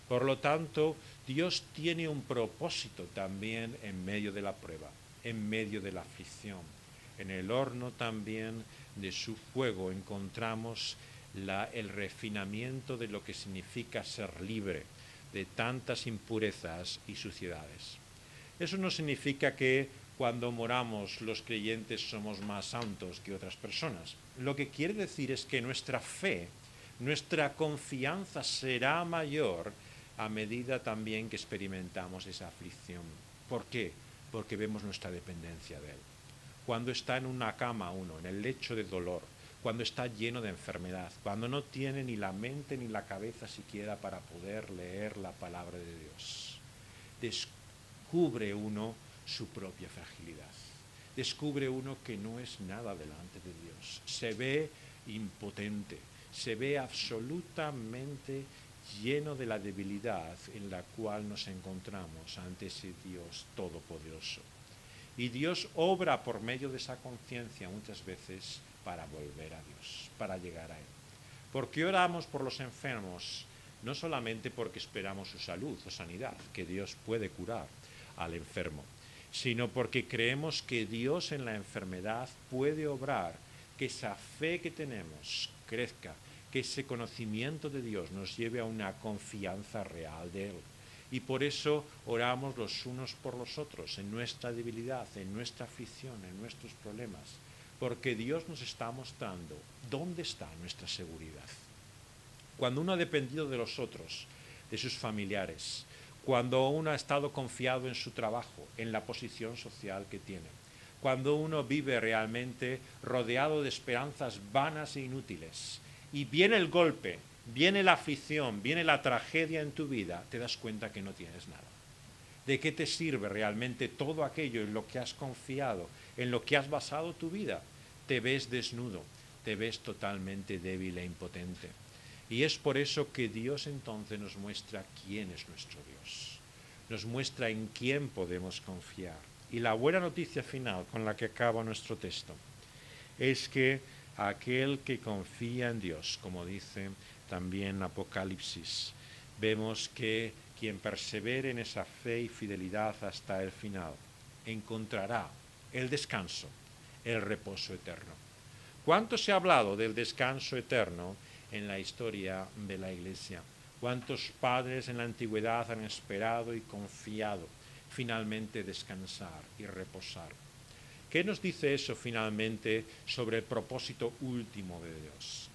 Por lo tanto, Dios tiene un propósito también en medio de la prueba, en medio de la aflicción. En el horno también de su fuego encontramos el refinamiento de lo que significa ser libre de tantas impurezas y suciedades. Eso no significa que cuando moramos los creyentes somos más santos que otras personas. Lo que quiere decir es que nuestra fe, nuestra confianza será mayor a medida también que experimentamos esa aflicción. ¿Por qué? Porque vemos nuestra dependencia de Él. Cuando está en una cama uno, en el lecho de dolor, cuando está lleno de enfermedad, cuando no tiene ni la mente ni la cabeza siquiera para poder leer la palabra de Dios, descubre uno su propia fragilidad. Descubre uno que no es nada delante de Dios. Se ve impotente, se ve absolutamente lleno de la debilidad en la cual nos encontramos ante ese Dios todopoderoso. Y Dios obra por medio de esa conciencia muchas veces para volver a Dios, para llegar a Él. ¿Por qué oramos por los enfermos? No solamente porque esperamos su salud o sanidad, que Dios puede curar al enfermo, sino porque creemos que Dios en la enfermedad puede obrar, que esa fe que tenemos crezca, que ese conocimiento de Dios nos lleve a una confianza real de Él. Y por eso oramos los unos por los otros, en nuestra debilidad, en nuestra aflicción, en nuestros problemas, porque Dios nos está mostrando dónde está nuestra seguridad. Cuando uno ha dependido de los otros, de sus familiares, cuando uno ha estado confiado en su trabajo, en la posición social que tiene, cuando uno vive realmente rodeado de esperanzas vanas e inútiles, y viene el golpe, viene la aflicción, viene la tragedia en tu vida, te das cuenta que no tienes nada. ¿De qué te sirve realmente todo aquello en lo que has confiado, en lo que has basado tu vida? Te ves desnudo, te ves totalmente débil e impotente. Y es por eso que Dios entonces nos muestra quién es nuestro Dios. Nos muestra en quién podemos confiar. Y la buena noticia final con la que acaba nuestro texto es que aquel que confía en Dios, como dice también Apocalipsis, vemos que quien persevere en esa fe y fidelidad hasta el final encontrará el descanso, el reposo eterno. ¿Cuánto se ha hablado del descanso eterno en la historia de la Iglesia? ¿Cuántos padres en la antigüedad han esperado y confiado finalmente descansar y reposar? ¿Qué nos dice eso finalmente sobre el propósito último de Dios?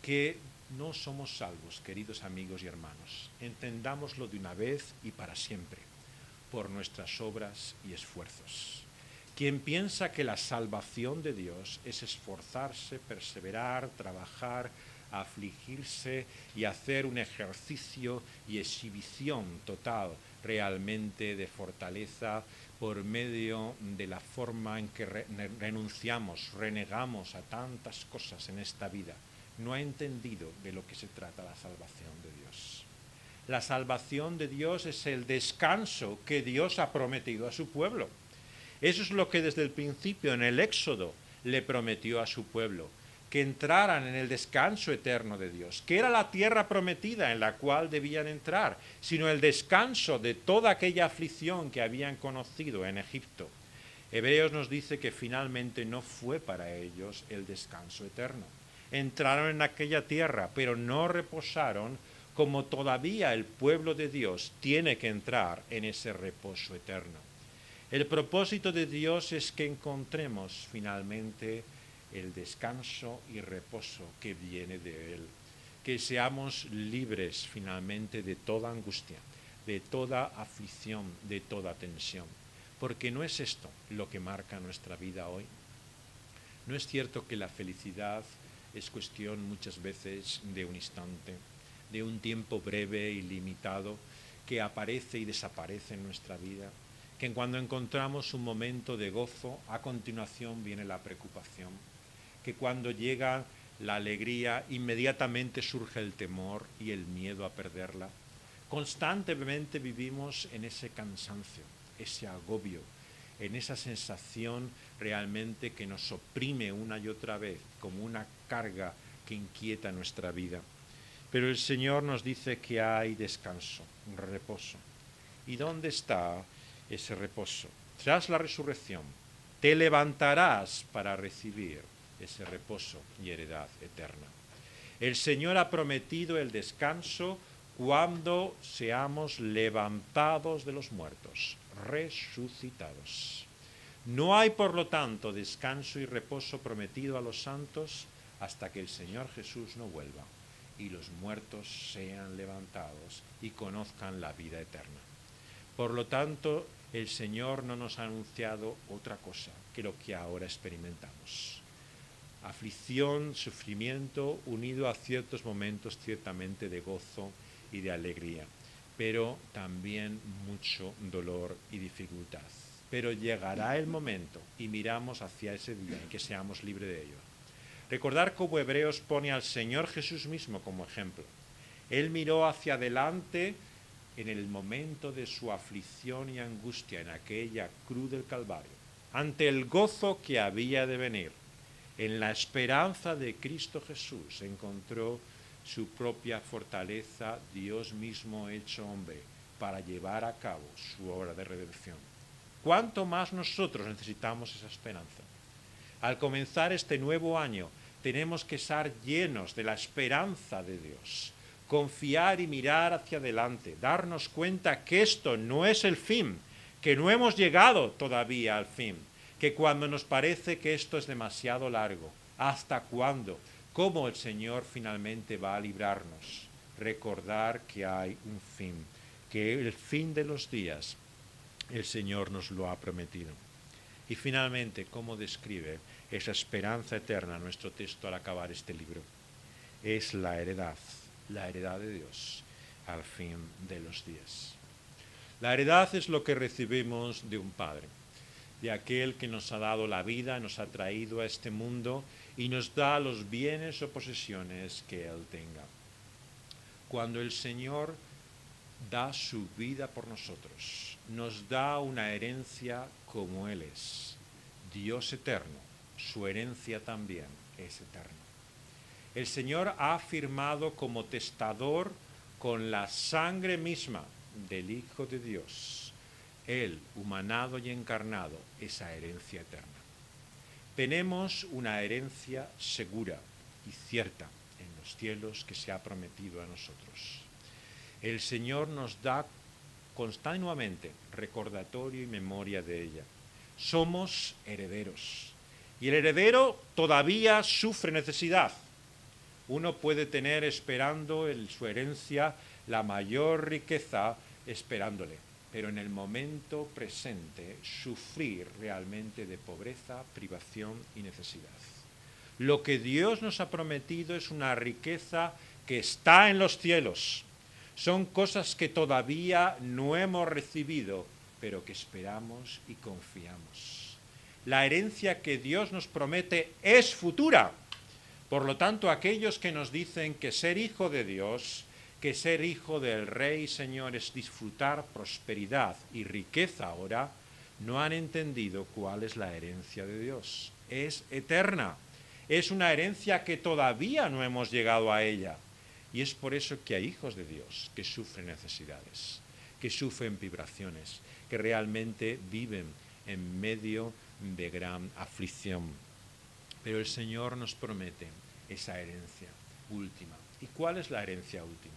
Que no somos salvos, queridos amigos y hermanos. Entendámoslo de una vez y para siempre, por nuestras obras y esfuerzos. Quien piensa que la salvación de Dios es esforzarse, perseverar, trabajar, afligirse y hacer un ejercicio y exhibición total realmente de fortaleza por medio de la forma en que renunciamos, renegamos a tantas cosas en esta vida, no ha entendido de lo que se trata la salvación de Dios. La salvación de Dios es el descanso que Dios ha prometido a su pueblo. Eso es lo que desde el principio en el Éxodo le prometió a su pueblo, que entraran en el descanso eterno de Dios, que era la tierra prometida en la cual debían entrar, sino el descanso de toda aquella aflicción que habían conocido en Egipto. Hebreos nos dice que finalmente no fue para ellos el descanso eterno. Entraron en aquella tierra, pero no reposaron como todavía el pueblo de Dios tiene que entrar en ese reposo eterno. El propósito de Dios es que encontremos finalmente el descanso y reposo que viene de Él, que seamos libres finalmente de toda angustia, de toda aflicción, de toda tensión, porque no es esto lo que marca nuestra vida hoy. No es cierto que la felicidad es cuestión muchas veces de un instante, de un tiempo breve y limitado que aparece y desaparece en nuestra vida, que cuando encontramos un momento de gozo, a continuación viene la preocupación, que cuando llega la alegría, inmediatamente surge el temor y el miedo a perderla. Constantemente vivimos en ese cansancio, ese agobio, en esa sensación realmente que nos oprime una y otra vez, como una carga que inquieta nuestra vida. Pero el Señor nos dice que hay descanso, reposo. ¿Y dónde está ese reposo? Tras la resurrección, te levantarás para recibir ese reposo y heredad eterna. El Señor ha prometido el descanso cuando seamos levantados de los muertos, resucitados. No hay, por lo tanto, descanso y reposo prometido a los santos hasta que el Señor Jesús no vuelva y los muertos sean levantados y conozcan la vida eterna. Por lo tanto, el Señor no nos ha anunciado otra cosa que lo que ahora experimentamos. Aflicción, sufrimiento, unido a ciertos momentos ciertamente de gozo y de alegría, pero también mucho dolor y dificultad. Pero llegará el momento y miramos hacia ese día en que seamos libres de ello. Recordar cómo Hebreos pone al Señor Jesús mismo como ejemplo. Él miró hacia adelante en el momento de su aflicción y angustia en aquella cruz del Calvario, ante el gozo que había de venir. En la esperanza de Cristo Jesús encontró su propia fortaleza, Dios mismo hecho hombre, para llevar a cabo su obra de redención. ¿Cuánto más nosotros necesitamos esa esperanza? Al comenzar este nuevo año, tenemos que estar llenos de la esperanza de Dios, confiar y mirar hacia adelante, darnos cuenta que esto no es el fin, que no hemos llegado todavía al fin, que cuando nos parece que esto es demasiado largo, ¿hasta cuándo? ¿Cómo el Señor finalmente va a librarnos? Recordar que hay un fin, que el fin de los días el Señor nos lo ha prometido. Y finalmente, ¿cómo describe esa esperanza eterna nuestro texto al acabar este libro? Es la heredad de Dios al fin de los días. La heredad es lo que recibimos de un Padre, de aquel que nos ha dado la vida, nos ha traído a este mundo y nos da los bienes o posesiones que Él tenga. Cuando el Señor da su vida por nosotros, nos da una herencia como Él es, Dios eterno, su herencia también es eterna. El Señor ha firmado como testador con la sangre misma del Hijo de Dios, Él, humanado y encarnado, esa herencia eterna. Tenemos una herencia segura y cierta en los los cielos que se ha prometido a nosotros. El Señor nos da continuamente recordatorio y memoria de ella. Somos herederos. Y el heredero todavía sufre necesidad. Uno puede tener esperando en su herencia la mayor riqueza esperándole, pero en el momento presente sufrir realmente de pobreza, privación y necesidad. Lo que Dios nos ha prometido es una riqueza que está en los cielos. Son cosas que todavía no hemos recibido, pero que esperamos y confiamos. La herencia que Dios nos promete es futura. Por lo tanto, aquellos que nos dicen que ser hijo de Dios, que ser hijo del Rey Señor es disfrutar prosperidad y riqueza ahora, no han entendido cuál es la herencia de Dios. Es eterna. Es una herencia que todavía no hemos llegado a ella. Y es por eso que hay hijos de Dios que sufren necesidades, que sufren vibraciones, que realmente viven en medio de gran aflicción. Pero el Señor nos promete esa herencia última. ¿Y cuál es la herencia última?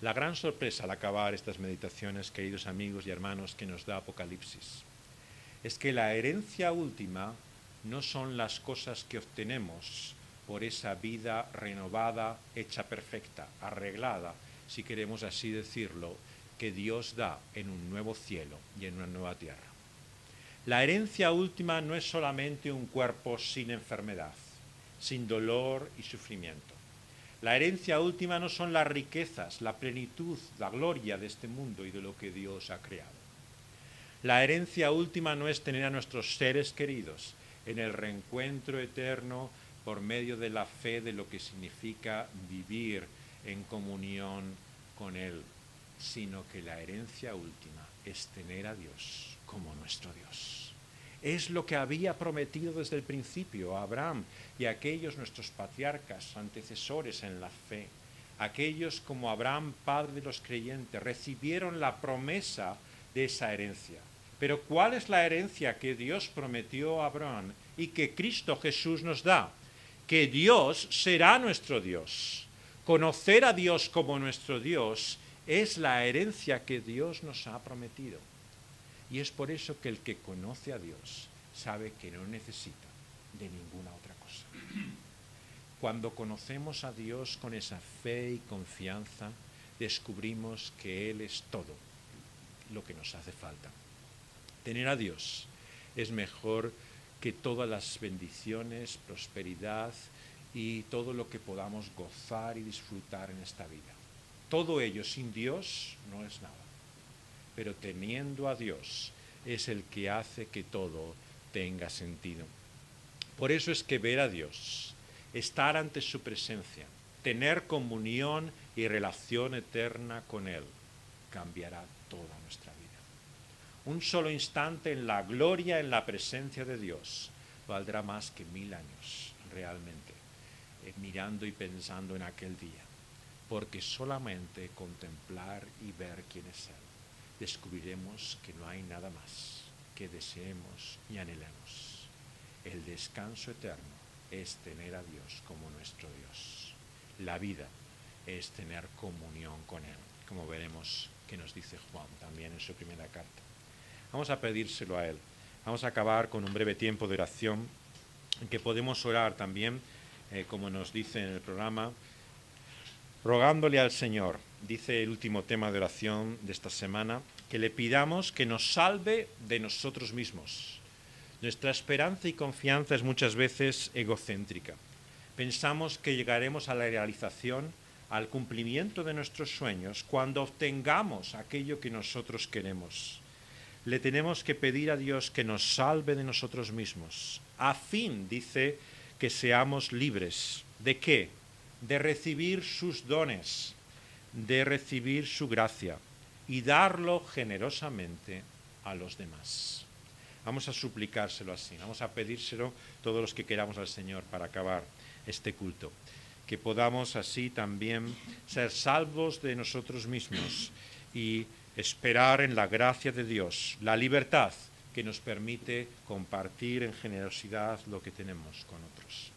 La gran sorpresa al acabar estas meditaciones, queridos amigos y hermanos, que nos da Apocalipsis, es que la herencia última no son las cosas que obtenemos por esa vida renovada, hecha perfecta, arreglada, si queremos así decirlo, que Dios da en un nuevo cielo y en una nueva tierra. La herencia última no es solamente un cuerpo sin enfermedad, sin dolor y sufrimiento. La herencia última no son las riquezas, la plenitud, la gloria de este mundo y de lo que Dios ha creado. La herencia última no es tener a nuestros seres queridos en el reencuentro eterno por medio de la fe de lo que significa vivir en comunión con Él, sino que la herencia última es tener a Dios como nuestro Dios. Es lo que había prometido desde el principio a Abraham y a aquellos nuestros patriarcas, antecesores en la fe. Aquellos como Abraham, padre de los creyentes, recibieron la promesa de esa herencia. Pero ¿cuál es la herencia que Dios prometió a Abraham y que Cristo Jesús nos da? Que Dios será nuestro Dios. Conocer a Dios como nuestro Dios es la herencia que Dios nos ha prometido. Y es por eso que el que conoce a Dios sabe que no necesita de ninguna otra cosa. Cuando conocemos a Dios con esa fe y confianza, descubrimos que Él es todo lo que nos hace falta. Tener a Dios es mejor que todas las bendiciones, prosperidad y todo lo que podamos gozar y disfrutar en esta vida. Todo ello sin Dios no es nada, pero teniendo a Dios es el que hace que todo tenga sentido. Por eso es que ver a Dios, estar ante su presencia, tener comunión y relación eterna con Él, cambiará toda nuestra vida. Un solo instante en la gloria, en la presencia de Dios, valdrá más que 1000 años realmente, mirando y pensando en aquel día, porque solamente contemplar y ver quién es Él, descubriremos que no hay nada más que deseemos y anhelemos. El descanso eterno es tener a Dios como nuestro Dios. La vida es tener comunión con Él, como veremos que nos dice Juan también en su primera carta. Vamos a pedírselo a Él. Vamos a acabar con un breve tiempo de oración en que podemos orar también, como nos dice en el programa, rogándole al Señor, dice el último tema de oración de esta semana, que le pidamos que nos salve de nosotros mismos. Nuestra esperanza y confianza es muchas veces egocéntrica. Pensamos que llegaremos a la realización, al cumplimiento de nuestros sueños, cuando obtengamos aquello que nosotros queremos. Le tenemos que pedir a Dios que nos salve de nosotros mismos, a fin, dice, que seamos libres. ¿De qué? De recibir sus dones, de recibir su gracia y darlo generosamente a los demás. Vamos a suplicárselo así, vamos a pedírselo todos los que queramos al Señor para acabar este culto. Que podamos así también ser salvos de nosotros mismos y esperar en la gracia de Dios, la libertad que nos permite compartir en generosidad lo que tenemos con otros.